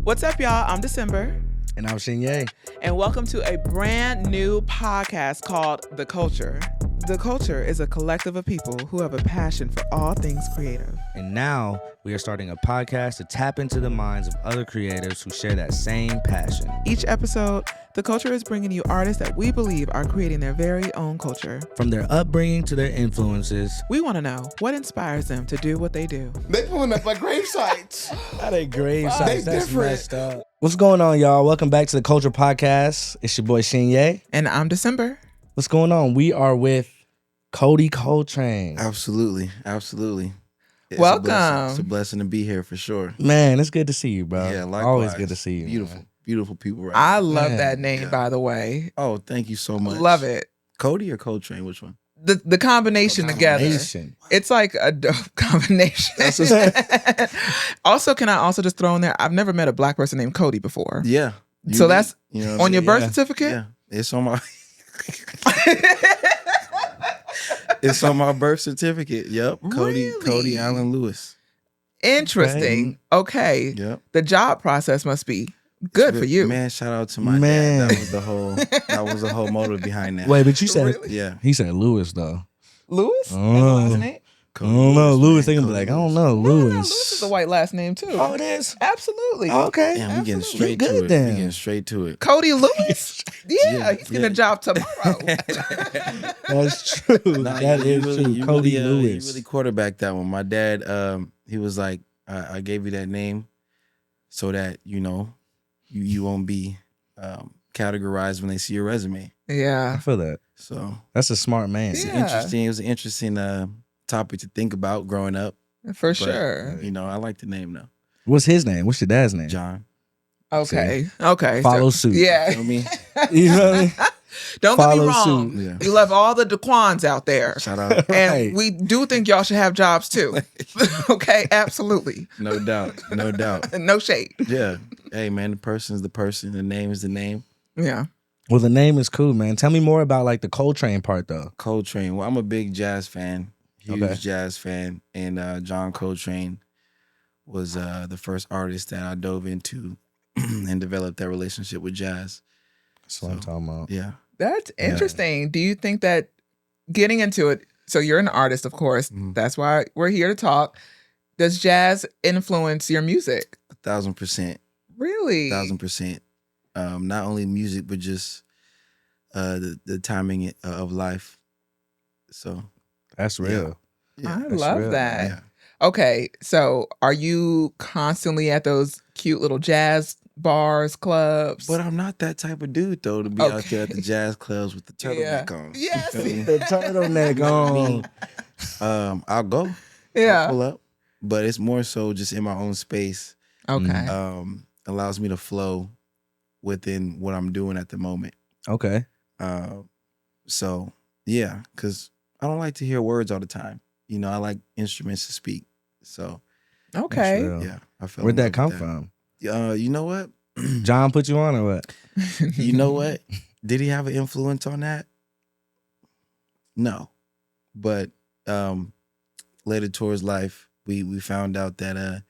What's up, y'all? I'm December. And I'm Shinye. And welcome to a brand new podcast called The Coulture. The Coulture is a collective of people who have a passion for all things creative. And now we are starting a podcast to tap into the minds of other creatives who share that same passion. Each episode, The Coulture is bringing you artists that we believe are creating their very own culture. From their upbringing to their influences. We want to know what inspires them to do what they do. They pulling up like grave sites. How they grave sites? They That's different. messed up. What's going on, y'all? Welcome back to the Coulture Podcast. It's your boy Shinye. And I'm December. What's going on? We are with Cody Coltrane. Absolutely. It's Welcome. It's a blessing to be here for sure. Man, it's good to see you, bro. Yeah, likewise. Always good to see you. Beautiful, beautiful people. Right I now. love Yeah. that name, by the way. Oh, thank you so much. Love it. Cody or Coltrane? Which one? The combination together. Combination. It's like a dope combination. Also, can I also just throw in there, I've never met a black person named Cody before. Yeah. So that's what I'm on your saying? birth Yeah. certificate? Yeah, it's on my. It's on my birth certificate. Yep. Really? Cody Allen Lewis. Interesting. Okay. Yep. The job process must be good for you. Man, shout out to my Man. dad. That was the whole motive behind that. Wait, but you said, Really? Yeah. he said Lewis, though. Lewis? Oh. That's the last name? I don't know. Lewis, they man. gonna be like, I Cody don't know. No, Lewis. Lewis is a white last name too. Oh, it is? Absolutely. Okay. Damn, we getting Absolutely. straight Good to it. then. We getting straight to it. Cody Lewis? Yeah, he's getting yeah. a job tomorrow. That's true. Nah, That you is really- true. you Cody really, Lewis. You really quarterbacked that one. My dad, he was like, I gave you that name so that, you won't be categorized when they see your resume. I Yeah. feel that. So That's a smart man. Yeah. it was an interesting topic to think about growing up. For But, sure. I like the name though. What's his name? What's your dad's name? John. Okay. Okay. Follow suit. Yeah. Feel me? You know what I mean? Don't get me Follow wrong. suit. Yeah. You left all the Daquans out there. Shout out. And Right. we do think y'all should have jobs too. Okay, absolutely. No doubt. No doubt. No shade. Yeah. Hey man, the person is the person. The name is the name. Yeah. Well, the name is cool, man. Tell me more about like the Coltrane part, though. Coltrane. Well, I'm a big jazz fan, huge Okay. jazz fan, and John Coltrane was the first artist that I dove into and developed that relationship with jazz. That's what I'm talking about. Yeah, That's interesting. Do you think that getting into it, so you're an artist, of course. Mhm. That's why we're here to talk. Does jazz influence your music? 1,000%, Really? 1,000%. Not only music, but just the timing of life. So That's real. yeah, I that's love real. that. yeah. Okay, so are you constantly at those cute little jazz bars, clubs? But I'm not that type of dude though to be out Okay. there at the jazz clubs with the turtleneck on. Yes. You feel me? The turtleneck on. I'll go. I'll Yeah. pull up, but it's more so just in my own space. Okay. Allows me to flow within what I'm doing at the moment. Okay. So yeah, because I don't like to hear words all the time. I like instruments to speak. So Okay. real. yeah, I feel. Where'd that come from? You know what? John put you on or what? You know what? Did he have an influence on that? No, but later towards life, we found out that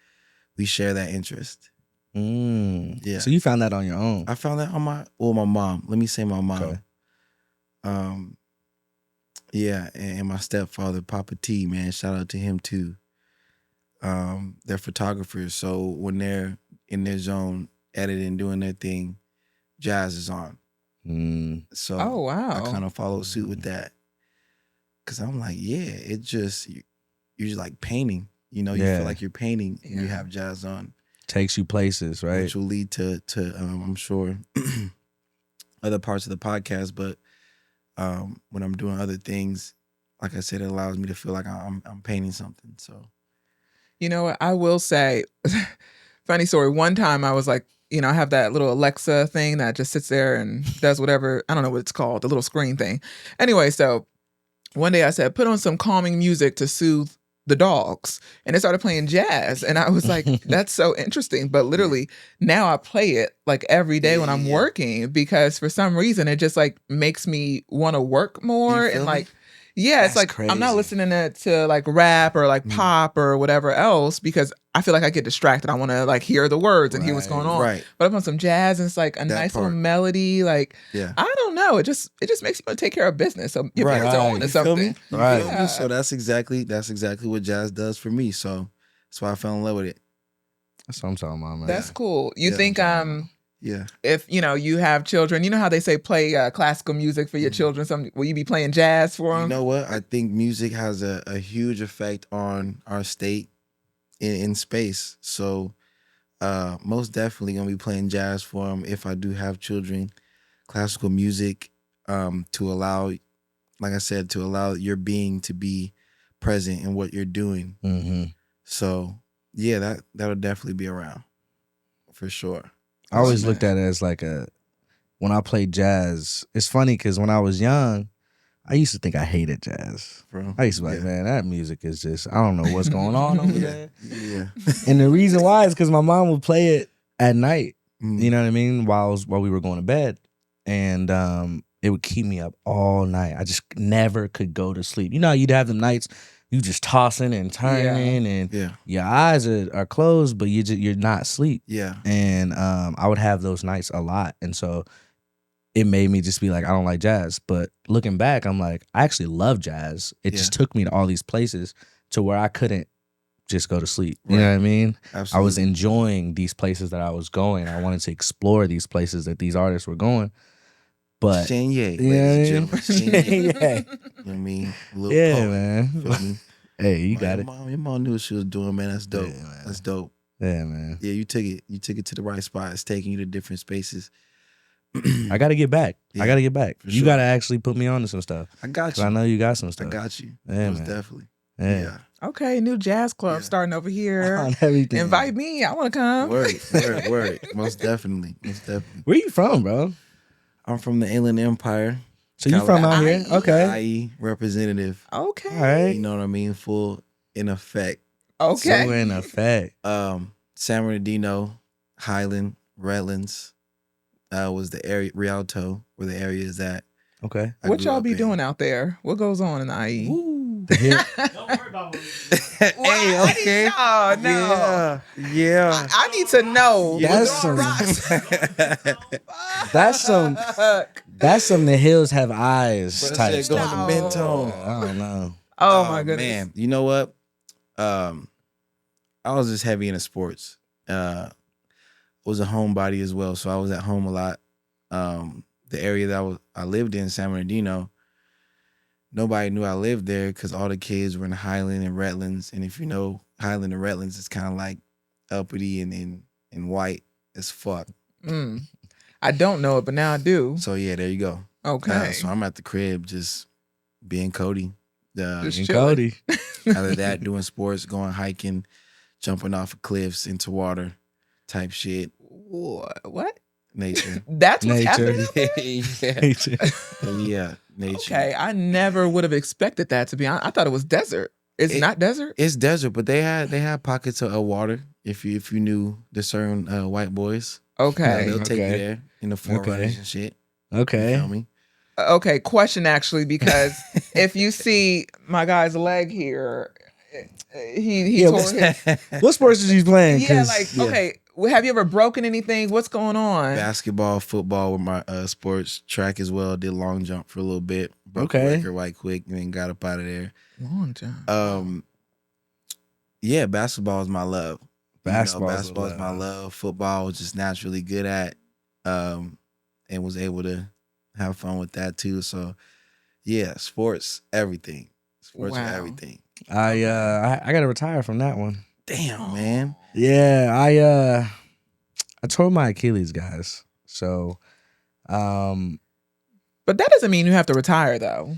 we share that interest. Yeah. So you found that on your own. I found that on my mom. Let me say my mom. Okay. Yeah, and my stepfather, Papa T, man, shout out to him too. They're photographers, so when they're in their zone, editing, doing their thing, jazz is on. So Oh, wow. I kind of follow suit with that. Cause I'm like, yeah, it just you're just like painting. You Yeah. feel like you're painting and you Yeah. have jazz on. Takes you places, right? Which will lead to I'm sure other parts of the podcast. But when I'm doing other things, like I said, it allows me to feel like I'm painting something. So You know what? I will say, funny story. One time I was like, I have that little Alexa thing that just sits there and does whatever. I don't know what it's called, the little screen thing. Anyway, so one day I said, put on some calming music to soothe the dogs. And it started playing jazz. And I was like, that's so interesting. But literally now I play it like every day when I'm working because for some reason it just like makes me want to work more. You feel And me? like, Yeah, it's That's like I'm not crazy. listening to like rap or like Mm. pop or whatever else because I feel like I get distracted. I want to like hear the words and hear what's going on. Right. But I'm on some jazz and it's like a That nice little part. melody. Like Yeah. I don't know. It just makes you want to take care of business. So your Right. parents are on Right. to You feel me? something. You Right. feel me? So that's exactly what jazz does for me. So that's why I fell in love with it. That's what I'm talking about, man. That's cool. You Yeah. think Yeah. if you have children, you know how they say play classical music for your children. Will you be playing jazz for them? You know what? I think music has a huge effect on our state in space. So most definitely gonna be playing jazz for them if I do have children. Classical music to allow, like I said, to allow your being to be present in what you're doing. Mm-hmm. So yeah, that'll definitely be around for sure. I always man. looked at it as like when I played jazz, it's funny because when I was young, I used to think I hated jazz. Bro. I used to be like, man, that music is just, I don't know what's going on over there. Yeah. And the reason why is because my mom would play it at night, Mm. you know what I mean, while we were going to bed. And it would keep me up all night. I just never could go to sleep. You know how you'd have them nights, you just tossing and turning and Yeah. your eyes are closed, but you're not asleep. Yeah. And I would have those nights a lot. And so it made me just be like, I don't like jazz. But looking back, I'm like, I actually love jazz. It just took me to all these places to where I couldn't just go to sleep. You know what I mean? Absolutely. I was enjoying these places that I was going. I wanted to explore these places that these artists were going. But Shanye, you know ladies and what I gentlemen. mean? Shanye. Yeah. You know what I mean? Little Yeah, poet. man. Feel me? Hey, you got it. Your mom knew what she was doing, man. That's dope. Yeah, man. That's dope. Yeah, man. Yeah, you took it to the right spot. It's taking you to different spaces. I got to get back. Yeah, I got to get back. for You sure. got to actually put me on to some stuff. I got 'Cause you. I know you got some I stuff. got you. Yeah, Most man. definitely. Yeah. Yeah. Okay, new jazz club Yeah. starting over here. On everything. Invite me. I want to come. Word. Most definitely. Most definitely. Where you from, bro? I'm from the Inland Empire. So you from out here? IE. Okay. IE representative. Okay. All right. You know what I mean? Full in effect. Okay. So in effect. San Bernardino, Highland, Redlands was the area. Rialto, where the area is at. Okay. I What grew y'all up be in. doing out there? What goes on in the IE? Woo. The hill. Don't worry about what Hey, okay. No, no. Yeah. I need to know. That's We're throwing some- rocks. That's some. That's some. The hills have eyes But type shit, going stuff. to Mentone. I don't know. Oh my goodness. Man, you know what? I was just heavy into sports. Was a homebody as well, so I was at home a lot. The area that I lived in, San Bernardino, nobody knew I lived there because all the kids were in Highland and Redlands. And if you know Highland and Redlands, it's kind of like uppity and white as fuck. I don't know it, but now I do. So yeah, there you go. Okay. So I'm at the crib just being Cody. Just And chilling. Cody. Out of that, doing sports, going hiking, jumping off of cliffs into water type shit. What? Nature. That's what's Nature. happening? Yeah, nature. Okay, I never would have expected that to be honest. I thought it was desert. It's not desert? It's desert, but they had pockets of water. If you knew the certain white boys, Okay. they'll take you Okay. there in the forerunners and shit. You Okay. feel me? Okay, question actually, because if you see my guy's leg here, he Yeah, tore what's- his. What sports is you playing? Yeah, 'Cause- like okay. Well, have you ever broken anything? What's going on? Basketball, football with my sports, track as well. Did long jump for a little bit. Broke the Okay. record right quick and then got up out of there. Long jump. Yeah, basketball is my love. Basketball is basketball is the my love. love. Football I was just naturally good at, and was able to have fun with that too. So, yeah, sports, everything. Sports are Wow. everything. I got to retire from that one. Damn, man. Yeah, I tore my Achilles, guys. So, But that doesn't mean you have to retire, though.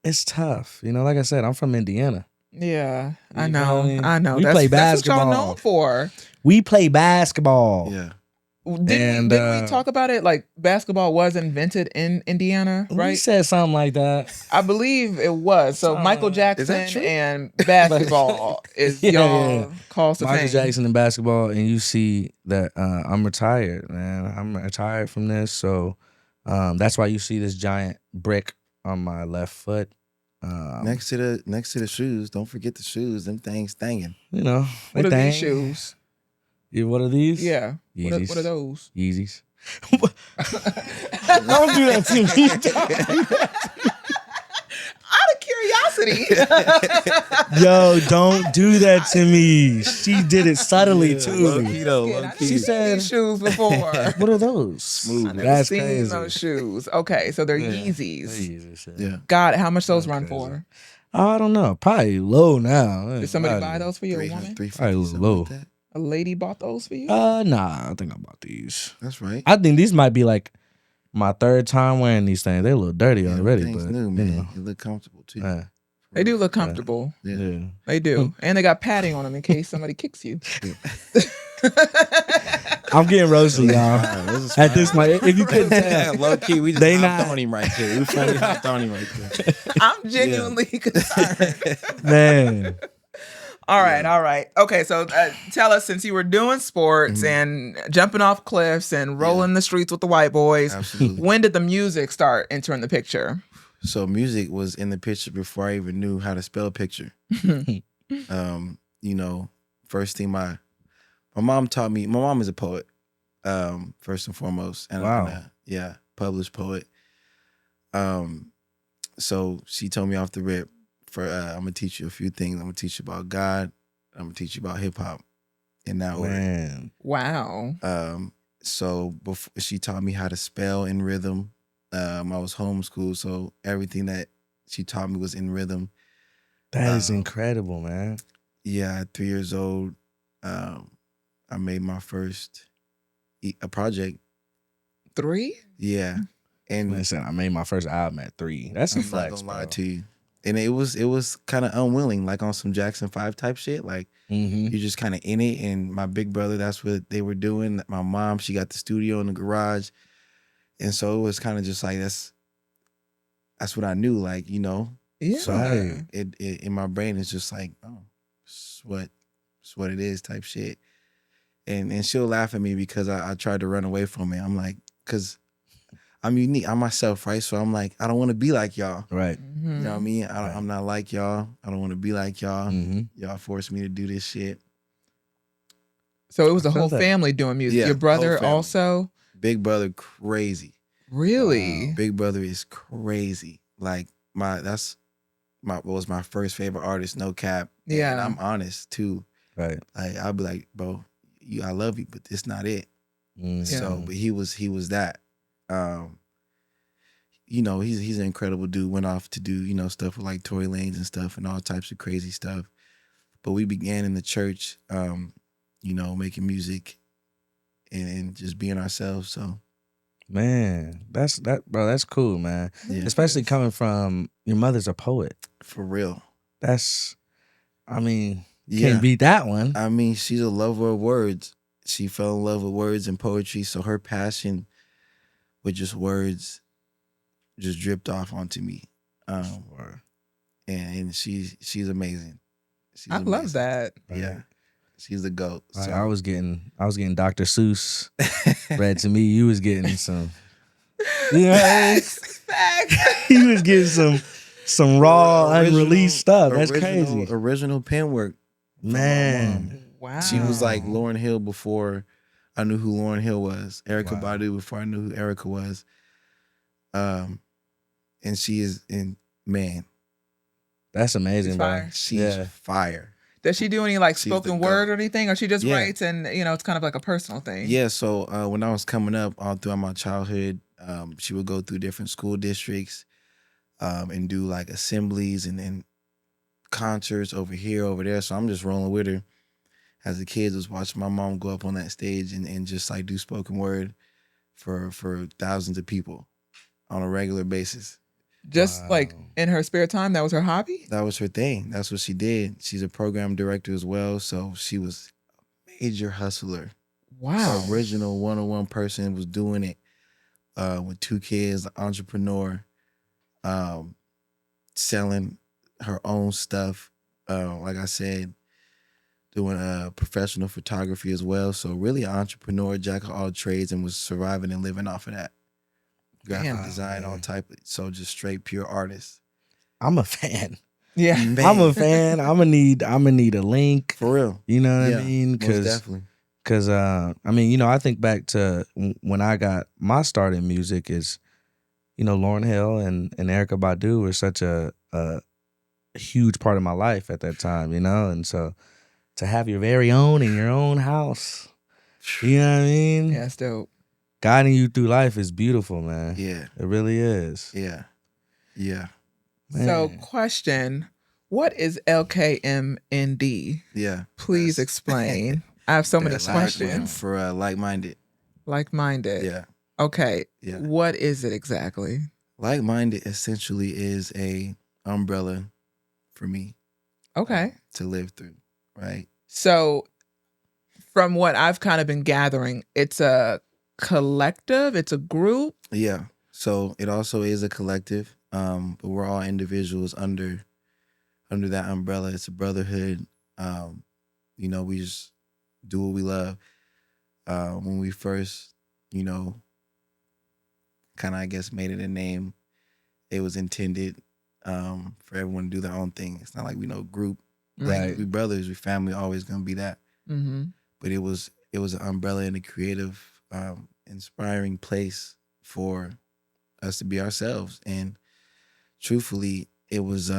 it's tough. You know, like I said, I'm from Indiana. Yeah, I You know know. what I mean? I know. We That's play what y'all basketball. known for. We play basketball. Yeah. Didn't we talk about it? Like basketball was invented in Indiana, We right? said something like that. I believe it was. So Michael Jackson true? and basketball is Yeah, y'all yeah. calls to Michael fame. Jackson and basketball, and you see that I'm retired, man. I'm retired from this, so that's why you see this giant brick on my left foot. Next to the shoes, don't forget the shoes. Them things thangin'. You know, What they are these thing. shoes? Yeah, what are these? Yeah. Yeezys. What are those? Yeezys. Don't do that to me. Out of curiosity. Yo, don't do that to me. She did it subtly too. Low-key though, I low-key. she said these shoes before. What are those? Smooth. I never That's seen crazy. those shoes. Okay, so they're Yeah. Yeezys. Yeah. God, how much those That's run crazy. for? I don't know. Probably low now. Did somebody buy those for you, a woman? 350, Probably something low. like that. A lady bought those for you? Nah. I think I bought these. That's right. I think these might be like my third time wearing these things. They're a little dirty Yeah, already, things but new, you man. know. It look comfortable too. Yeah. They do look comfortable. Yeah. Yeah. They do. And they got padding on them in case somebody kicks you. I'm getting roasted, y'all. Those is At this fine. point, if you couldn't tell, Low key, we just They hopped not- on him right there. We finally hopped on him right there. I'm genuinely concerned. man. All right. Okay, so tell us, since you were doing sports Mm-hmm. and jumping off cliffs and rolling the streets with the white boys, Absolutely. when did the music start entering the picture? So music was in the picture before I even knew how to spell picture. You know, first thing my mom taught me. My mom is a poet, first and foremost, and Wow. Published poet. So she told me off the rip, I'm gonna teach you a few things. I'm gonna teach you about God. I'm gonna teach you about hip hop, in that order. Man. Wow. So before she taught me how to spell in rhythm. I was homeschooled, so everything that she taught me was in rhythm. That is incredible, man. Yeah, at 3 years old, I made my first a project. 3? Yeah, and Listen, I made my first album at 3. That's a I'm not flex, gonna lie bro. to you. And it was kind of unwilling, like on some Jackson 5 type shit. Like Mm-hmm. you're just kind of in it. And my big brother, that's what they were doing. My mom, she got the studio in the garage, and so it was kind of just like that's what I knew. Like, you know. Yeah. So Right. it in my brain it's just like, oh, it's what it is type shit. And she'll laugh at me because I tried to run away from it. I'm like, because I'm unique. I'm myself, right? So I'm like, I don't want to be like y'all. Right. Mm-hmm. You know what I mean? Right. I'm not like y'all. I don't want to be like y'all. Mm-hmm. Y'all forced me to do this shit. So it was the I feel whole that. family doing music. Yeah, Your brother whole family. also? Big brother, crazy. Really? Big brother is crazy. Like was my first favorite artist, no cap. Yeah. And I'm honest too. Right. Like I'll be like, bro, I love you, but it's not it. Mm-hmm. So, but he was that. You know, he's an incredible dude. Went off to do, you know, stuff with like Tory Lanez and stuff and all types of crazy stuff. But we began in the church, you know, making music and just being ourselves. So Man, that's cool, man. yeah, Especially coming from your mother's a poet. for real. That's, I mean, Yeah. can't beat that one. I mean, she's a lover of words. She fell in love with words and poetry. So her passion with just words just dripped off onto me. And she's amazing. She's I love amazing. that. Yeah. She's the GOAT. So. I was getting Dr. Seuss read to me. You was getting some, you know, Facts. he was getting some raw, unreleased stuff. That's crazy, Original pen work. man. Wow. She was like Lauryn Hill before I knew who Lauryn Hill was. Erykah Wow. Badu before I knew who Erykah was. And she is man. That's amazing, She's bro. fire. She's fire. Does she do any like She's spoken the word GOAT. or anything, or she just Yeah. writes and it's kind of like a personal thing? Yeah, so when I was coming up all throughout my childhood, she would go through different school districts and do like assemblies and then concerts over here, over there. So I'm just rolling with her. As a kid, was watching my mom go up on that stage and just like do spoken word for thousands of people on a regular basis. Just like in her spare time, that was her hobby? That was her thing. That's what she did. She's a program director as well. So she was a major hustler. Wow. Original one-on-one person, was doing it with 2 kids, entrepreneur, selling her own stuff. Like I said, doing professional photography as well. So really an entrepreneur, jack of all trades, and was surviving and living off of that. Graphic Damn. design, all type of, so just straight pure artist. I'm a fan. Yeah. Man, I'm a fan. I'm gonna need a link. for real. You know what Yeah, I mean? most definitely. Cause I mean, I think back to when I got my start in music is, Lauryn Hill and Erykah Badu were such a huge part of my life at that time, and so to have your very own in your own house, you know what I mean? Yeah, that's dope. Guiding you through life is beautiful, man. Yeah, It really is. yeah, yeah, So, Man. question: what is LKMND? yeah. Please That's- explain. I have so many That's acronym questions. for like-minded. Like-minded. Yeah, Okay. yeah. What is it exactly? Like-minded essentially is a umbrella for me Okay. to live through, right? So, from what I've kind of been gathering, it's a collective, it's a group. Yeah. So it also is a collective, but we're all individuals under that umbrella. It's a brotherhood. We just do what we love. When we first, kind of I guess made it a name, it was intended for everyone to do their own thing. It's not like we know group. Right. Like we brothers, we family, always gonna be that. Mm-hmm. But it was an umbrella and a creative, inspiring place for us to be ourselves. And truthfully, it was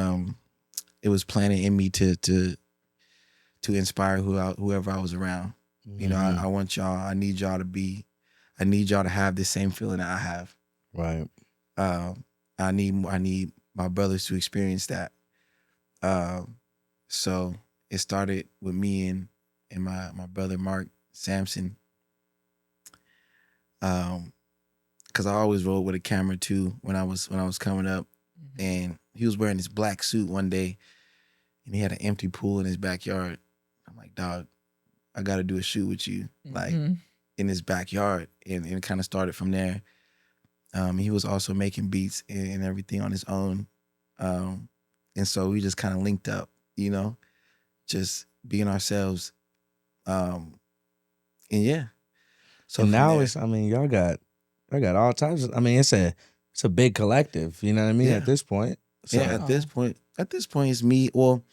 planted in me to inspire whoever I was around. I want y'all. I need y'all to have the same feeling that I have. Right. I need my brothers to experience that. So it started with me and my brother Mark Sampson. Because I always rode with a camera too when I was coming up, and he was wearing this black suit one day, and he had an empty pool in his backyard. I'm like, dog, I got to do a shoot with you, like in his backyard, and it kind of started from there. He was also making beats and everything on his own, and so we just kind of linked up, just being ourselves, and yeah. So and now there, it's, y'all got all types of, it's a big collective, you know what I mean? Yeah. At this point. So, yeah, at this point, it's me. Well,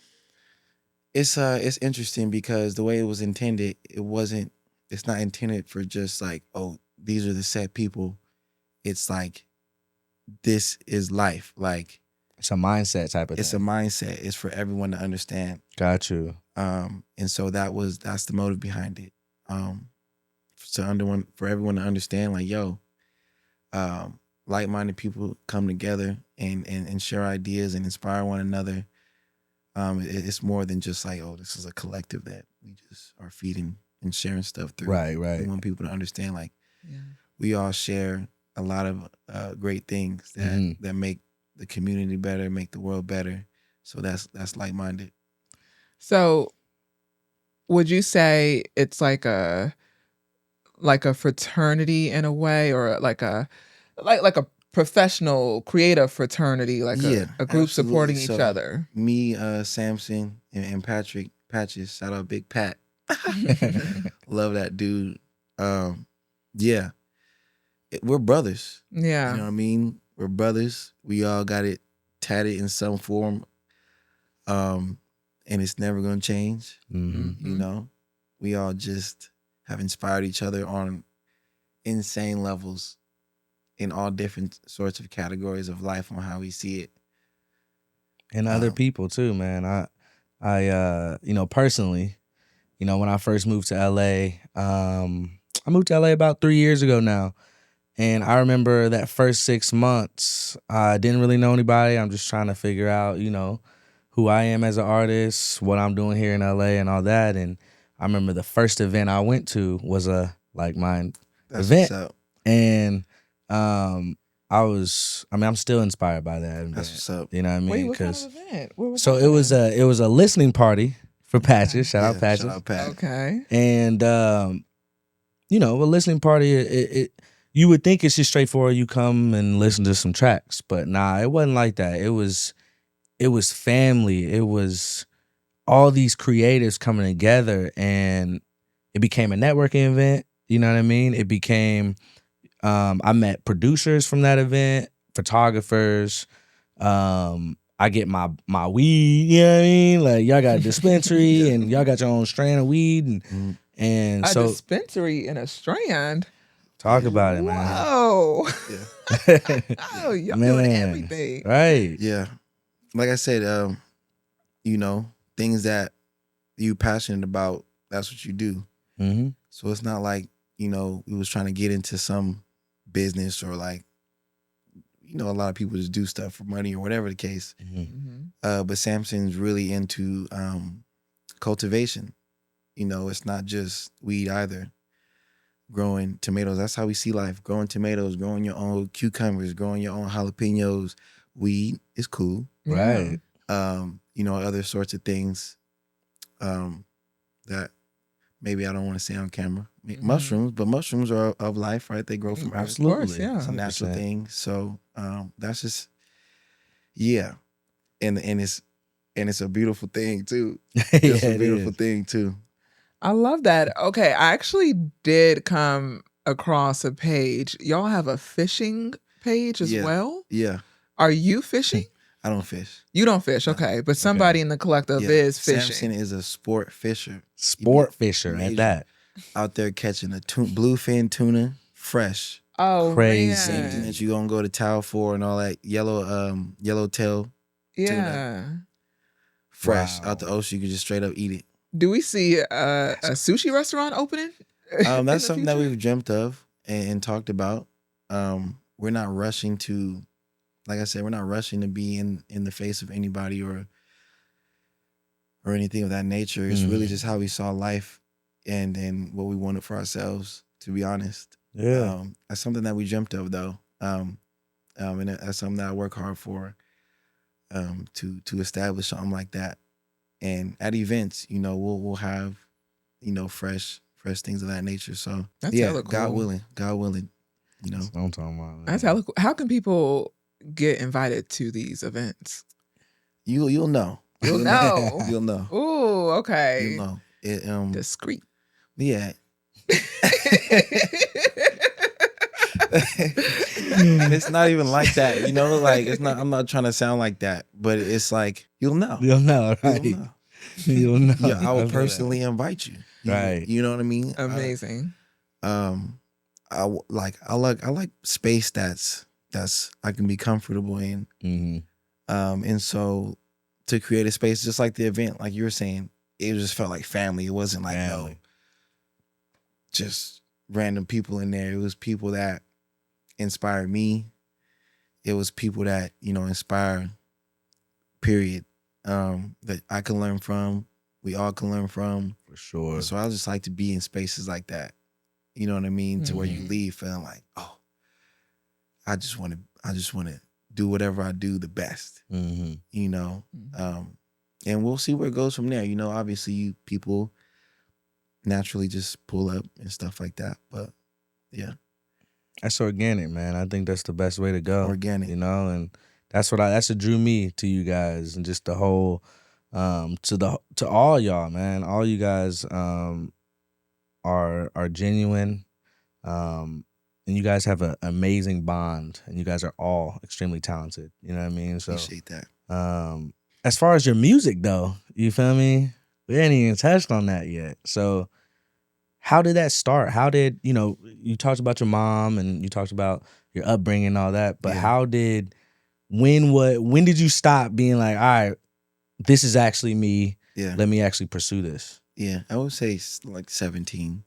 it's interesting because the way it was intended, it's not intended for just like, oh, these are the set people. It's like, this is life. Like, it's a mindset type of it's a thing. mindset. It's for everyone to understand. Got you. And so that's the motive behind it. For everyone to understand, like, yo, like-minded people come together and share ideas and inspire one another. It's more than just like, oh, this is a collective that we just are feeding and sharing stuff through. Right. We want people to understand, like, we all share a lot of great things that make the community better, make the world better. So that's like-minded. So, would you say it's like a fraternity in a way, or like a professional creative fraternity, like a group absolutely. supporting each So, other? Me, Samson, and Patrick Patches, shout out Big Pat. Love that dude. Yeah. We're brothers. Yeah. You know what I mean? We're brothers. We all got it tatted in some form. And it's never gonna change. Mm-hmm. We all just have inspired each other on insane levels in all different sorts of categories of life on how we see it. And other people too, man. I personally, when I first moved to LA, I moved to LA about 3 years ago now. And I remember that first 6 months, I didn't really know anybody. I'm just trying to figure out, who I am as an artist, what I'm doing here in LA and all that. And I remember the first event I went to was a like-minded event. What's up. And I'm still inspired by that event. That's what's up. You know what I mean? Wait, what kind of event? What was So it was a listening party for Patches. Shout out Patches. Shout out Pat. Okay. And a listening party, it you would think it's just straightforward. You come and listen to some tracks, but nah, it wasn't like that. It was family. It was all these creatives coming together, and it became a networking event. You know what I mean? It became. I met producers from that event, photographers. I I get my weed, you know what I mean? Like y'all got a dispensary and y'all got your own strand of weed and A so dispensary in a strand. talk about it, man. Whoa. Yeah. Oh, y'all doing Man, everything. right. Yeah. Like I said, you know, things that you passionate about, that's what you do. Mm-hmm. So it's not like, you know, we was trying to get into some business or like, you know, a lot of people just do stuff for money or whatever the case. Mm-hmm. But Samson's really into cultivation. You know, it's not just weed either. Growing tomatoes, that's how we see life. Growing tomatoes, growing your own cucumbers, growing your own jalapenos. Weed is cool. Right. You know, other sorts of things that maybe I don't want to say on camera. Mushrooms, but mushrooms are of life, right? They grow from earth. Absolutely. Of course, yeah. It's a natural 100%. thing. So that's just, yeah. And it's a beautiful thing too. It's a beautiful thing too. I love that. Okay, I actually did come across a page. Y'all have a fishing page as well? Yeah. Are you fishing? I don't fish. You don't fish, okay. But somebody in the collective is fishing. Samson is a sport fisher. Sport fisher Major. at that. Out there catching a bluefin tuna fresh. Oh, Crazy. Same thing man. that you gonna go to Tao for and all that yellowtail Yeah. fresh Wow. out the ocean. You can just straight up eat it. Do we see a sushi restaurant opening? in That's the something that future? we've dreamt of and talked about. We're not rushing to, like I said, we're not rushing to be in the face of anybody or anything of that nature. It's really just how we saw life and what we wanted for ourselves, to be honest. Yeah. That's something that we dreamt of though. And that's something that I work hard for, to establish something like that. And at events, you know, we'll have, you know, fresh things of that nature. So That's yeah, hella God cool. willing, you know. That's what I'm talking about. Man. That's hella cool. How can people get invited to these events? You'll know. You'll know. You'll know. Ooh, okay. You'll know. It, Discreet. yeah. And it's not even like that, you know. Like it's not. I'm not trying to sound like that, but it's like you'll know. You'll know, right? You'll know. You'll know. Yeah, I will personally invite you. Right. You know what I mean? Amazing. I like space that's I can be comfortable in. Mm-hmm. And so to create a space just like the event, like you were saying, it just felt like family. It wasn't like no, just random people in there. It was people that inspired me. It was people that, you know, inspire, period, that I can learn from. We all can learn from. For sure. So I just like to be in spaces like that. You know what I mean? To where you Mhm. leave feeling like, oh, I just want to do whatever I do the best. Mm-hmm. You know, Mhm. and we'll see where it goes from there. You know, obviously, people naturally just pull up and stuff like that. But yeah, That's organic, man. I think that's the best way to go. Organic. You know, and that's what drew me to you guys and just the whole to all y'all, man. All you guys are genuine. And you guys have an amazing bond, and you guys are all extremely talented. You know what I mean? So, appreciate that. as far as your music, though, you feel me? We ain't even touched on that yet. So, how did that start? How did you talked about your mom and you talked about your upbringing and all that, but Yeah. when did you stop being like, all right, this is actually me. Yeah. Let me actually pursue this. Yeah, I would say like 17.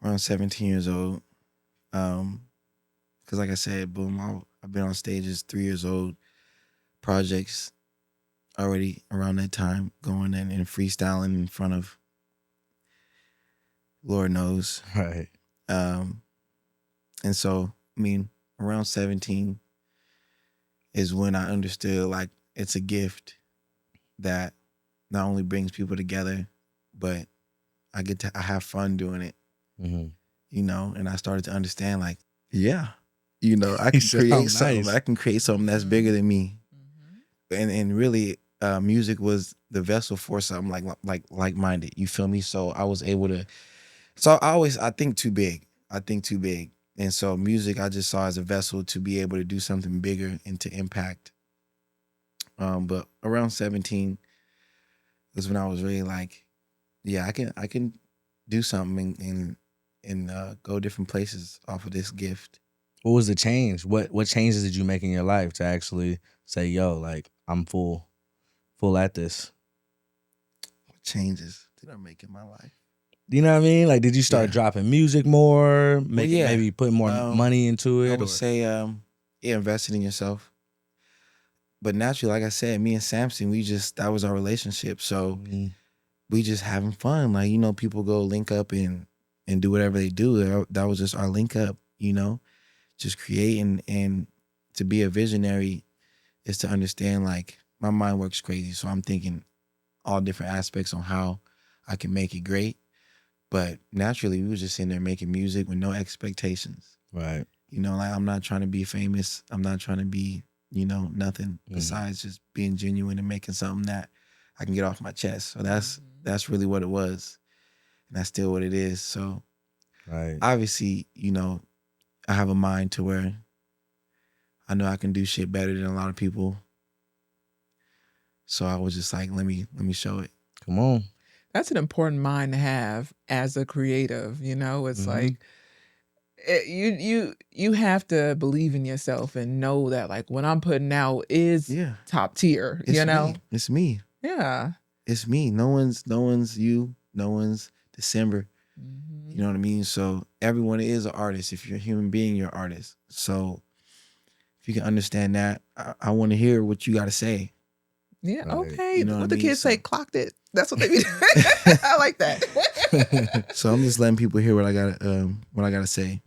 Around 17 years old. Because like I said, boom, I've been on stages 3 years old, projects already around that time, going in and freestyling in front of Lord knows. Right. And so, I mean, around 17 is when I understood like it's a gift that not only brings people together, but I have fun doing it. Mm-hmm. You know, and I started to understand like, yeah, you know, I can So create something. nice. I can create something that's bigger than me. Mhm. And really, music was the vessel for something like-minded. You feel me? So I was able to. So I think too big. And so music I just saw as a vessel to be able to do something bigger and to impact But around 17 was when I was really like, yeah, I can do something and go different places off of this gift. What was the change? What changes did you make in your life to actually say, yo, like I'm full at this? What changes did I make in my life? You know what I mean? Like, did you start dropping music more, maybe putting more money into it? I would say, investing in yourself. But naturally, like I said, me and Samson, that was our relationship. So we just having fun. Like, you know, people go link up and do whatever they do. That was just our link up, you know, just creating. And to be a visionary is to understand, like, my mind works crazy. So I'm thinking all different aspects on how I can make it great. But naturally, we was just sitting there making music with no expectations. Right. You know, like, I'm not trying to be famous. I'm not trying to be, you know, nothing besides just being genuine and making something that I can get off my chest. So that's really what it was. And that's still what it is. So obviously, you know, I have a mind to where I know I can do shit better than a lot of people. So I was just like, let me show it. Come on. That's an important mind to have as a creative, you know? It's like you have to believe in yourself and know that, like, what I'm putting out is top tier, It's you know? me. It's me. Yeah. It's me. No one's you. No one's December. You know what I mean? So everyone is an artist. If you're a human being, you're an artist. So if you can understand that, I want to hear what you got to say. Yeah. Right. Okay. You know what the kids say, clocked it. That's what they be doing. I like that. So I'm just letting people hear what I gotta say,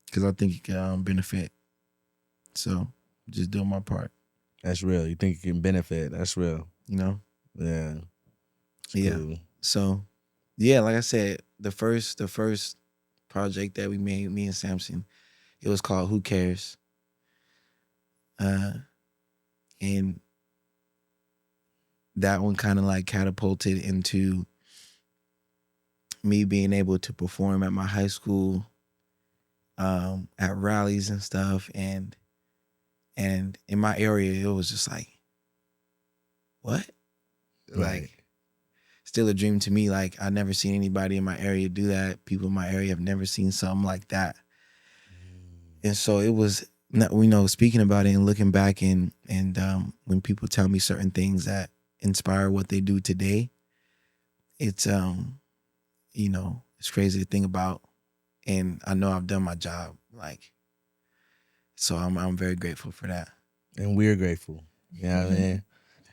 because I think it can benefit. So just doing my part. That's real. You think it can benefit? That's real. You know? Yeah. It's cool. So yeah, like I said, the first project that we made, me and Samson, it was called Who Cares? And that one kind of like catapulted into me being able to perform at my high school, at rallies and stuff, and in my area, it was just like, what? Like, still a dream to me. Like, I've never seen anybody in my area do that. People in my area have never seen something like that. And so it was, you know, speaking about it and looking back and when people tell me certain things that inspire what they do today, it's you know, it's crazy to think about. And I know I've done my job, like, so I'm very grateful for that. And we're grateful. You know what I mean?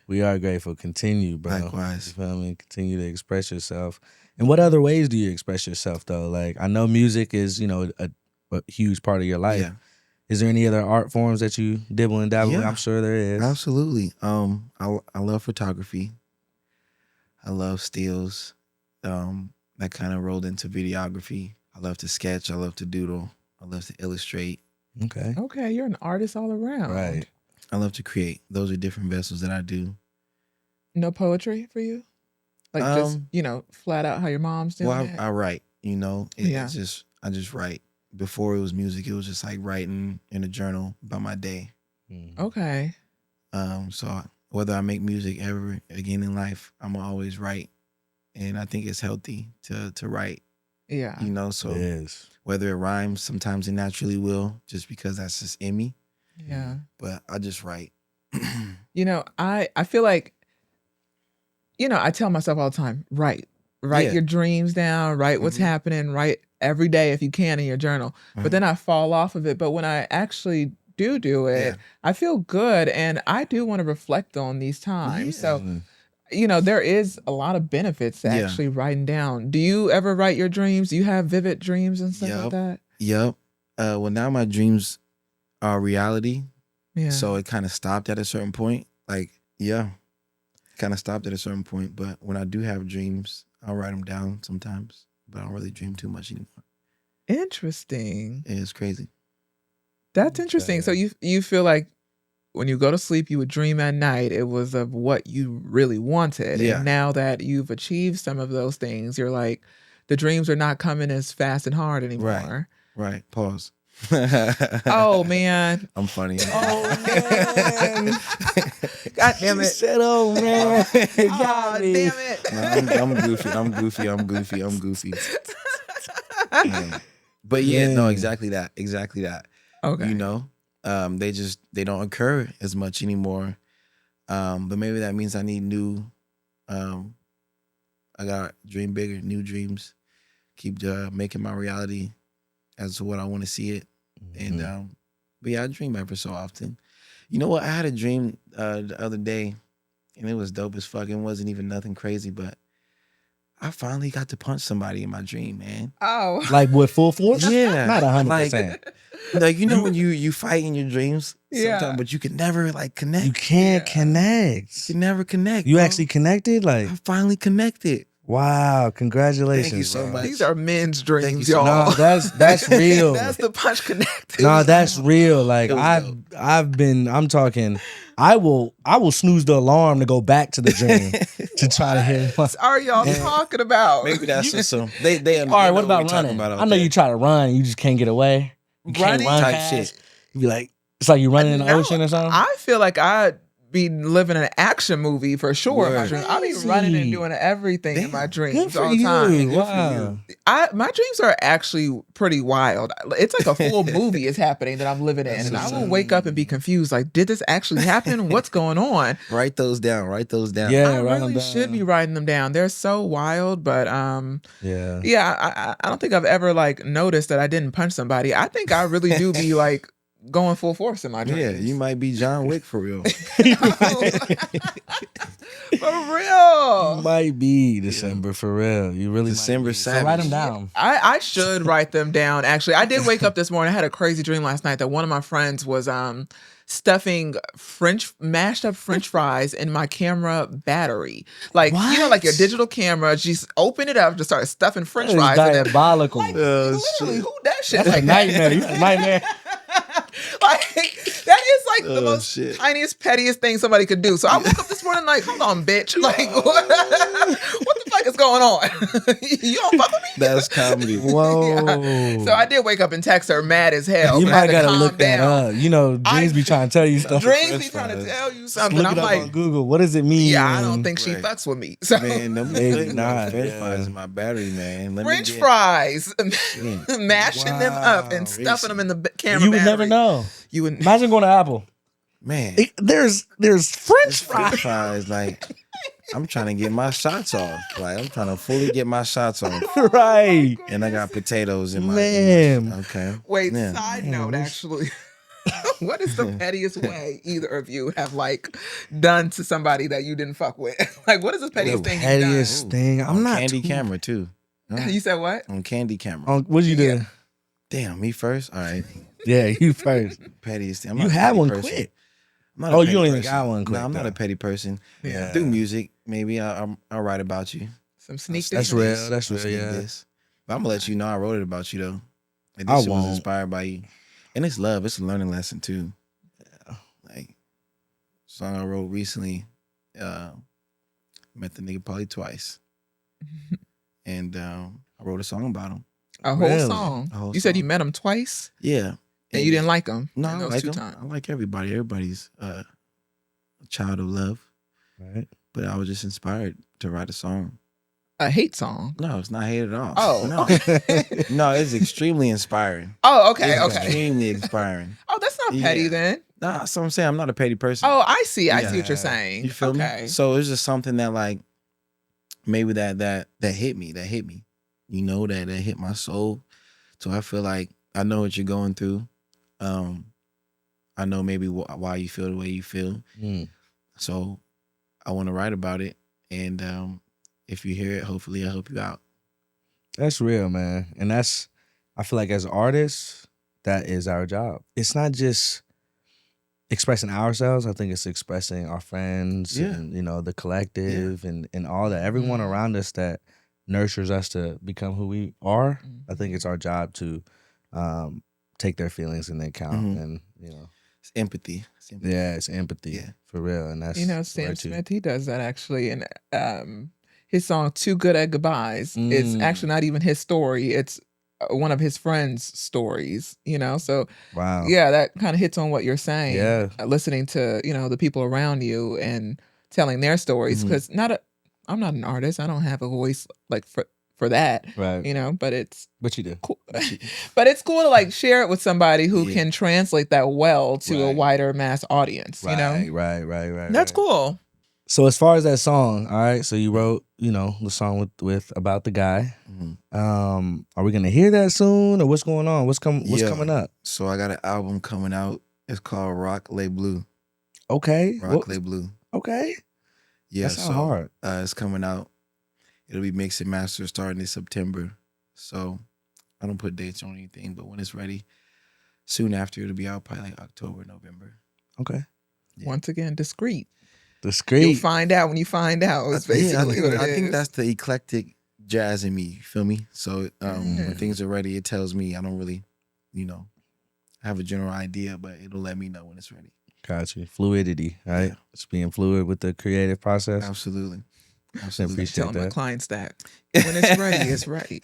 We are grateful. Continue, bro. Likewise. You feel me? Continue to express yourself. And what other ways do you express yourself, though? Like, I know music is, you know, a huge part of your life. Yeah. Is there any other art forms that you dibble and dabble with? I'm sure there is. Absolutely. I love photography. I love stills. That kind of rolled into videography. I love to sketch. I love to doodle. I love to illustrate. Okay. Okay, you're an artist all around. Right. I love to create. Those are different vessels that I do. No poetry for you? Like, just, you know, flat out how your mom's doing Well, it? I write, you know. I just write. Before it was music, it was just like writing in a journal about my day. Okay. So whether I make music ever again in life, I'm gonna always write. And I think it's healthy to write. Yeah. You know, so It is. whether it rhymes, sometimes it naturally will, just because that's just in me. Yeah. But I just write. You know, I feel like, you know, I tell myself all the time, write your dreams down, write what's happening, write every day if you can in your journal. But then I fall off of it. But when I actually do it, I feel good. And I do want to reflect on these times. So, you know, there is a lot of benefits to actually writing down. Do you ever write your dreams? Do you have vivid dreams and stuff like that? Yep. Well, now my dreams are reality. Yeah. So it kind of stopped at a certain point. Like, kind of stopped at a certain point. But when I do have dreams, I'll write them down sometimes. But I don't really dream too much anymore. Interesting. Yeah, it's crazy. That's interesting. So you feel like when you go to sleep, you would dream at night. It was of what you really wanted. Yeah. And now that you've achieved some of those things, you're like, the dreams are not coming as fast and hard anymore. Right. Pause. Oh man. I'm funny. Oh man. God damn it. Said, oh man. Oh, damn it. No, I'm goofy. Yeah. But yeah, no, exactly that. Okay. You know, they don't occur as much anymore. But maybe that means I need new. I got dream bigger, new dreams. Keep making my reality as to what I want to see it. And but yeah, I dream ever so often. You know what? I had a dream the other day, and it was dope as fuck. It wasn't even nothing crazy, but I finally got to punch somebody in my dream, man. Oh. Like with full force? Yeah, Not 100%. Like you know when you fight in your dreams, Yeah. sometimes, but you can never like connect. You can't Yeah. connect. You can never connect. You bro. actually connected? Like, I finally connected. wow, congratulations. Thank you so bro. much. These are men's you dreams, so y'all. No, that's real. That's the punch connected. No, that's real. Like It was I'm talking, I will snooze the alarm to go back to the dream to try to hear. What are y'all talking about? Maybe that's just some. They All right, what about talking running? about out I know there. you try to run, you just can't get away. You can't Running? run Type fast. shit. You be like, it's like you running in the No, ocean or something. I feel like I'd be living an action movie for sure. In my Word. dreams. I'd be Crazy. running and doing everything in my Damn. dreams Good for all the you. time. Wow. My dreams are actually pretty wild. It's like a full movie is happening that I'm living in, and I will wake up and be confused. Like, did this actually happen? What's going on? Write those down. Yeah, I write them really down. should be writing them down. They're so wild, but Yeah. yeah, I don't think I've ever like noticed that I didn't punch somebody. I think I really do be like going full force in my dreams. Yeah, you might be John Wick for real. For real. You might be December for real. You really December might be. So savage. write them down. I should write them down. Actually, I did wake up this morning. I had a crazy dream last night that one of my friends was stuffing mashed up French fries in my camera battery. Like you know, like your digital camera. Just open it up to start stuffing French That is fries. And then, diabolical. literally, who that shit? That's a Like, nightmare. You a nightmare. like that is like the Oh, most shit. tiniest, pettiest thing somebody could do. So I woke up this morning like, hold on, bitch. Like, what the fuck is going on? You don't fuck with me? That's comedy. Whoa. So I did wake up and text her mad as hell. You but I had might to gotta calm look that down. up. You know, dreams be trying to tell you stuff. Dreams be trying to tell you Just something. look I'm it up like, on Google. What does it mean? yeah, I don't think she Right. fucks with me. So Man, them Maybe French not, French yeah. fries in my battery, man. Let me French get- fries, Yeah. mashing them up and Wow. stuffing them in the camera. You would never battery. know. You would. Imagine going to Apple. Man, There's it's French French fries. fries. Like, I'm trying to get my shots off. Like, I'm trying to fully get my shots off. Right. And I got potatoes in my. Man. Okay. Wait, Yeah. side Man, note, this- actually. What is the pettiest way either of you have like done to somebody that you didn't fuck with? Like, what is the pettiest The thing pettiest Ooh. thing. I'm On not Candy too- camera too. you've done? You said what? On Candy camera. What'd you do? Yeah. Damn, me first. All right. Yeah, you first. Pettiest thing. I'm You not a had petty one person. quick. I'm not a Oh, you petty don't even person. got one quick, No, I'm not though. a petty person. Yeah. Through music, maybe I'll write about you. Some sneak That's dick. real. That's I'll real, sneak yeah. this. But I'm gonna let you know I wrote it about you though. Like, I this shit was won't. inspired by you, and it's love. It's a learning lesson too. Like song I wrote recently. Met the nigga probably twice, and I wrote a song about him. A whole Really? song. A whole You said you song. met him twice Yeah, and you didn't like him. No, in I those like two him. times. I like everybody. Everybody's a child of love. Right. But I was just inspired to write a song. A hate song. No, it's not hate at all. Oh, no, okay. no, it's extremely inspiring. Oh, okay, It's okay. extremely inspiring. Oh, that's not petty Yeah. then. Nah, that's what I'm saying. I'm not a petty person. Oh, I see. I see what Yeah. you're saying. You feel okay. me? So it's just something that like maybe that hit me. That hit me. You know, that hit my soul. So I feel like I know what you're going through. I know maybe why you feel the way you feel. Mm. So I want to write about it. And if you hear it, hopefully I'll help you out. That's real, man. And that's, I feel like as artists, that is our job. It's not just expressing ourselves. I think it's expressing our friends Yeah. and, you know, the collective and all that. Everyone around us that nurtures us to become who we are. I think it's our job to take their feelings into account. Mhm. And, you know, It's empathy. yeah, it's empathy Yeah. for real. And that's, You know, Sam right too. Smith, he does that actually. And his song "Too Good at Goodbyes" is Mm. actually not even his story. It's one of his friends' stories, So Wow. yeah, that kind of hits on what you're saying. Yeah. Listening to, the people around you and telling their stories, because I'm not an artist. I don't have a voice like for that, Right. but it's What you do? cool. But it's cool to like share it with somebody who Yeah. can translate that well to a Right. wider mass audience, Right. That's cool. So as far as that song, all right. So you wrote, the song with about the guy. Are we gonna hear that soon, or what's going on? What's coming up? So I got an album coming out. It's called Rock Les Blue. Okay. Rock Les Blue. Okay. Yeah, That's not hard. It's coming out. It'll be mixed and mastered starting in September. So I don't put dates on anything, but when it's ready, soon after it'll be out, probably like October, November. Okay. Yeah. Once again, discreet. Discreet. You'll find out when you find out. It's basically what it I is. think that's the eclectic jazz in me. You feel me? So when things are ready, it tells me. I don't really, have a general idea, but it'll let me know when it's ready. Got you. Fluidity, right? Yeah. It's being fluid with the creative process. Absolutely. Appreciate Tell them that. a client stack. When it's ready, it's right.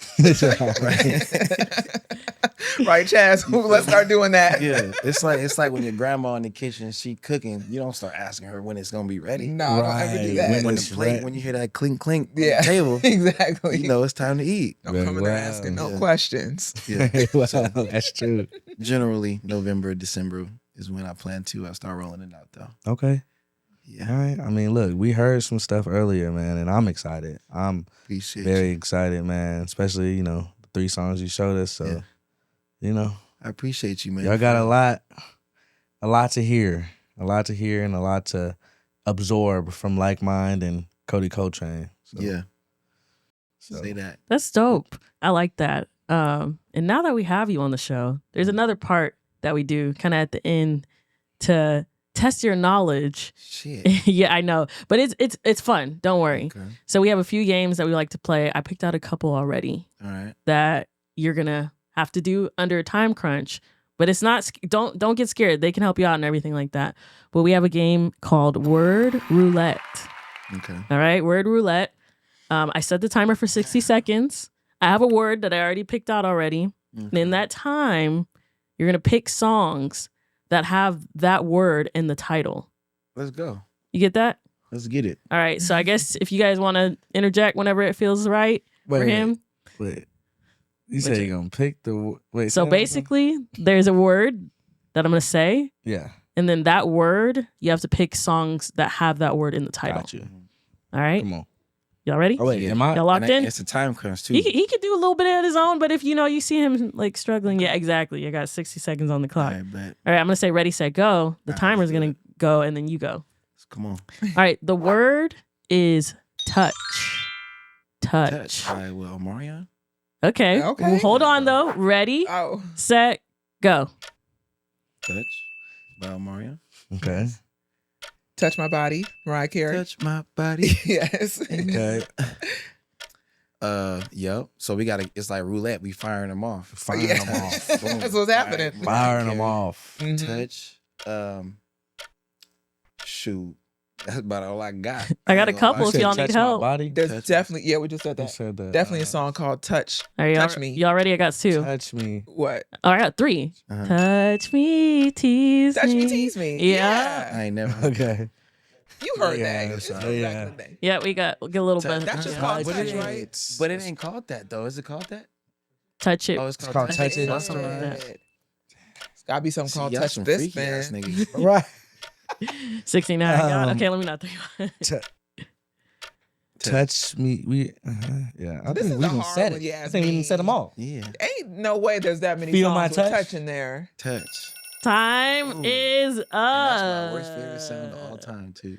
Right, Chaz? Let's start doing that. Yeah, it's like when your grandma in the kitchen, she cooking. You don't start asking her when it's gonna be ready. No, don't ever do that. When you hear that clink clink on Yeah, the table, exactly. it's time to eat. Don't come in there asking no questions. Yeah. Wow, that's true. Generally, November, December is when I plan to. I start rolling it out though. Okay. Yeah. All right. I mean, look, we heard some stuff earlier, man, and I'm excited. I'm Appreciate very you. excited, man. Especially, the 3 songs you showed us. So, I appreciate you, man. y'all got a lot to hear, and a lot to absorb from Like Mind and Cody Coltrane. So, Yeah. So. Say that. That's dope. I like that. And now that we have you on the show, there's another part that we do kind of at the end to test your knowledge. Shit. Yeah, I know, but it's fun. Don't worry. Okay. So we have a few games that we like to play. I picked out a couple already All right. that you're gonna have to do under a time crunch. But it's not. Don't get scared. They can help you out and everything like that. But we have a game called Word Roulette. Okay. All right, Word Roulette. I set the timer for 60 seconds. I have a word that I already picked out already. And in that time, you're going to pick songs that have that word in the title. Let's go. You get that? Let's get it. All right. So I guess if you guys want to interject whenever it feels right for him. Wait. You say you're going to pick the... Wait. So basically, there's a word that I'm going to say. Yeah. And then that word, you have to pick songs that have that word in the title. Got you. All right? Come on. Y'all ready? Oh, wait. Am I... Y'all locked in? It's a time crunch, too. He could do a little bit of his own, but if you see him like struggling, yeah, exactly. You got 60 seconds on the clock. All right, bet. All right, I'm gonna say ready, set, go. The All right, timer's let's do gonna go, and then you go. Come on. All right, the word is touch. Touch. All right, well, Marion. Okay. Okay. Well, hold on though. Ready, Oh, set, go. Touch. By Marion. Okay. Touch My Body, Mariah Carey. Touch my body. Yes. Okay. Yep. So we gotta. It's like roulette. We firing them off. Firing Yeah. them off. Boom. That's what's happening. All right, Firing them Carey. off. Mhm. Touch. Shoot. That's about all I got. I got a ain't gonna couple lie. if y'all need Touch my help. body. There's Touch definitely, we just said You that. said that. Definitely a song called Touch. Are y'all, Touch Me. Y'all ready? I got 2. Touch me. What? Oh, I got 3. Uh-huh. Touch me, tease Touch me. Me, Tease Me. Yeah. I ain't never. Heard Okay. You heard Yeah, that. This was yeah. back in the day. Yeah, we got a little bit. That's just Yeah. called But Touch, it- right? But it ain't called that though. Is it called that? Touch it. Oh, it's called called Touch It. That's Something all like right. that. It's gotta be something See, called y'all Touch some This, freaky ass man. niggas. Right. 69. Okay, let me not think. Touch me. Yeah. I This think is we a done hard said one, it. you I ask think we me. done said them all. Yeah. Ain't no way there's that many Feel songs My with touch? touch in there. Touch. Time Ooh. is up. And that's my worst favorite sound of all time too.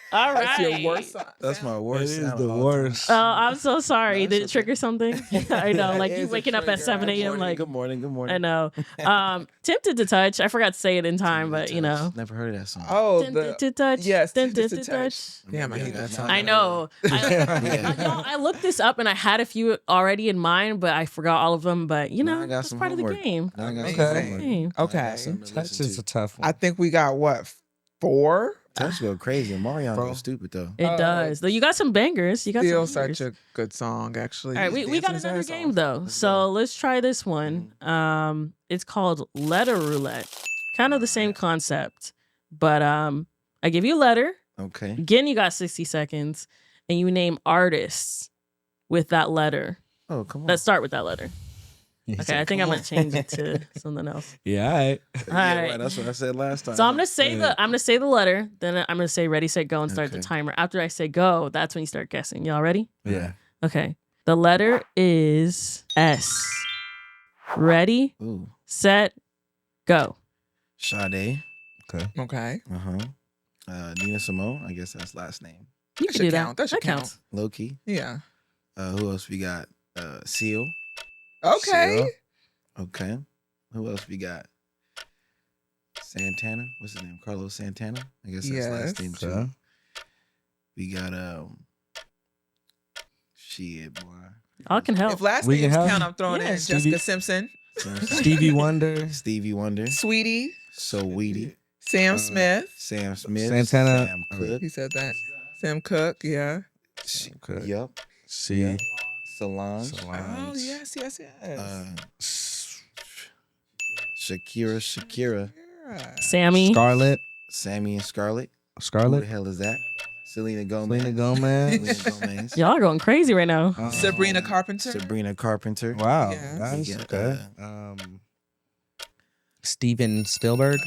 All right. That's your worst song. That's my It worst is sound. the of all worst. Oh, time. I'm so sorry. No, Did it it's trigger something? I know, That like you is a waking up at trigger. 7 a.m. Good Like good morning. Good morning. I know. Tempted to touch. I forgot to say it in time, but you know. Never heard of that song. Oh, Tempted to touch. yes, tempted Tempted to to touch. Damn, I hate that song. I know. Y'all, I looked this up and I had a few already in mind, but I forgot all of them. But you Now know, I got that's some part of the homework. game. Now I got Okay. some homework. Game. I got Okay. something to Touch listen is to. a tough one. I think we got what, 4? Touch go crazy. Marion Bro. go stupid though. It does. Though you got some bangers. You got Still some bangers. such a good song, actually. All right, we got another game though. So let's try this one. It's called Letter Roulette. Kind of the same concept, but I give you a letter. Okay. Again, you got 60 seconds, and you name artists with that letter. Oh, come on. Let's start with that letter. Okay, I think I'm gonna change it to something else. Yeah, all right. All right. Right, that's what I said last time. So I'm gonna say the letter, then I'm gonna say ready, set, go, and start the timer. After I say go, that's when you start guessing. Y'all ready? Yeah. Okay. The letter is S. Ready, Ooh. set, go. Sade. Okay. Nina Simone. I guess that's last name. You That can should do that. count. That should count. counts. Low key. Yeah. Who else we got? Seal. Okay. Seal. Okay. Who else we got? Santana. What's his name? Carlos Santana. I guess that's last name too. Okay. We got shit, boy. All can help. If last We can names help. count, I'm throwing Yeah. in Jessica Simpson, Stevie Wonder. Stevie Wonder. Sweetie, So Weedy. Sam Smith. Sam Smith. Santana. Sam Cooke. He said that. Sam Cooke. Yeah. Okay. Yup. See. Solange. Oh yes, yes, yes. Shakira. Yeah. Sammy. Scarlett. Sammy and Scarlett. Who the Scarlett. hell is that? Selena Gomez. Selena Gomez. Selena Gomez. Y'all are going crazy right now. Sabrina Carpenter. Sabrina Carpenter. Wow. Yes. Nice. Yeah. Okay. Steven Spielberg.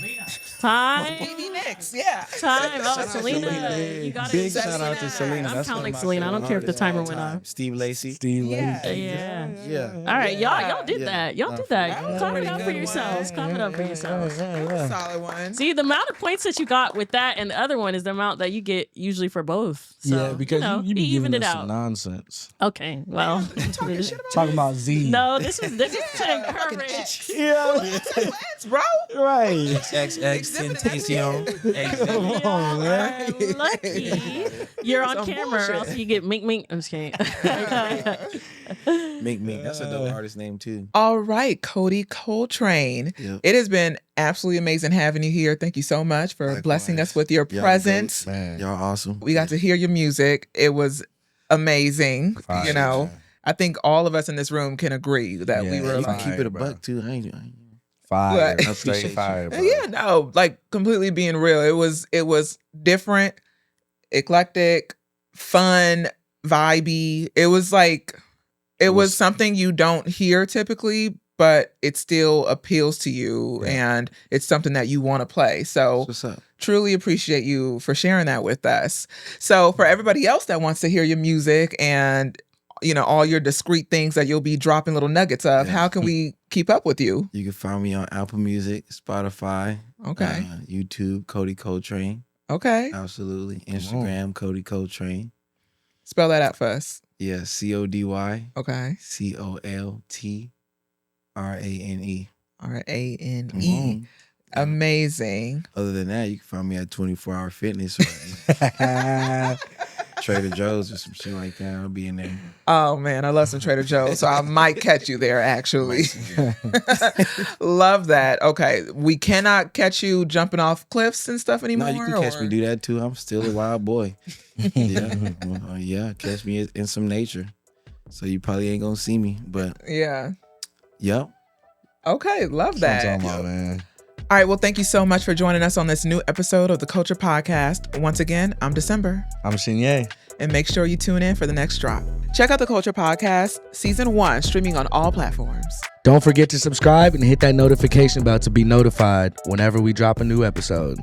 Time. Stevie Nicks. Yeah. Time. Oh, Shout out to Selena. Selena. You got it. Big shout out to Selena. I'm That's counting one of my Selena. I don't care if the favorite timer artists went of all time. off. Steve Lacy. Steve Yeah. Lacy. Yeah. Yeah. All right, y'all did Yeah. that. Y'all did that. Clap it up for yourselves. Clap it up for yourselves. Solid one. See, the amount of points that you got with that and the other one is the amount that you get usually for both. So, Yeah, because you be evened giving it us out. some nonsense. Okay, well. Talking shit about Talking about Z. No, this is to encourage. Yeah. X, bro. Right. Tentacion. Come on, man. You're lucky. You're on Some camera, or bullshit. else you get mink mink. I'm just kidding. Make me. That's a dope artist name too. All right, Cody Coltrane. Yep. It has been absolutely amazing having you here. Thank you so much for Likewise. blessing us with your Y'all presence. Man. Y'all awesome. We got to hear your music. It was amazing. Fire, You know, man. I think all of us in this room can agree that we Yeah, were You can like, keep it a bro. buck too. I ain't Fire. What? Straight fire, bro. yeah, no, like completely being real. It was different, eclectic, fun, vibey. It was like it was something you don't hear typically, but it still appeals to you, and it's something that you want to play. So What's up? truly appreciate you for sharing that with us. So for everybody else that wants to hear your music and all your discreet things that you'll be dropping little nuggets of, Yeah. how can we keep up with you? You can find me on Apple Music, Spotify, Okay. YouTube, Cody Coltrane. Okay. Absolutely. Instagram, Cody Coltrane. Spell that out for us. Yeah, CODY Okay. COLTRANE. RANE. Mhm. Amazing. Other than that, you can find me at 24 Hour Fitness or Trader Joe's or some shit like that. I'll be in there. Oh man, I love some Trader Joe's, so I might catch you there actually. Love that. Okay, we cannot catch you jumping off cliffs and stuff No, anymore. you can catch or- me do that too. I'm still a wild boy. Yeah, catch me in some nature. So you probably ain't gonna see me, but Yeah. yep. Okay, love That's that. what I'm talking about, man. All right, well, thank you so much for joining us on this new episode of the Coulture Podcast. Once again, I'm December. I'm Shinye. And make sure you tune in for the next drop. Check out the Coulture Podcast, Season 1, streaming on all platforms. Don't forget to subscribe and hit that notification bell to be notified whenever we drop a new episode.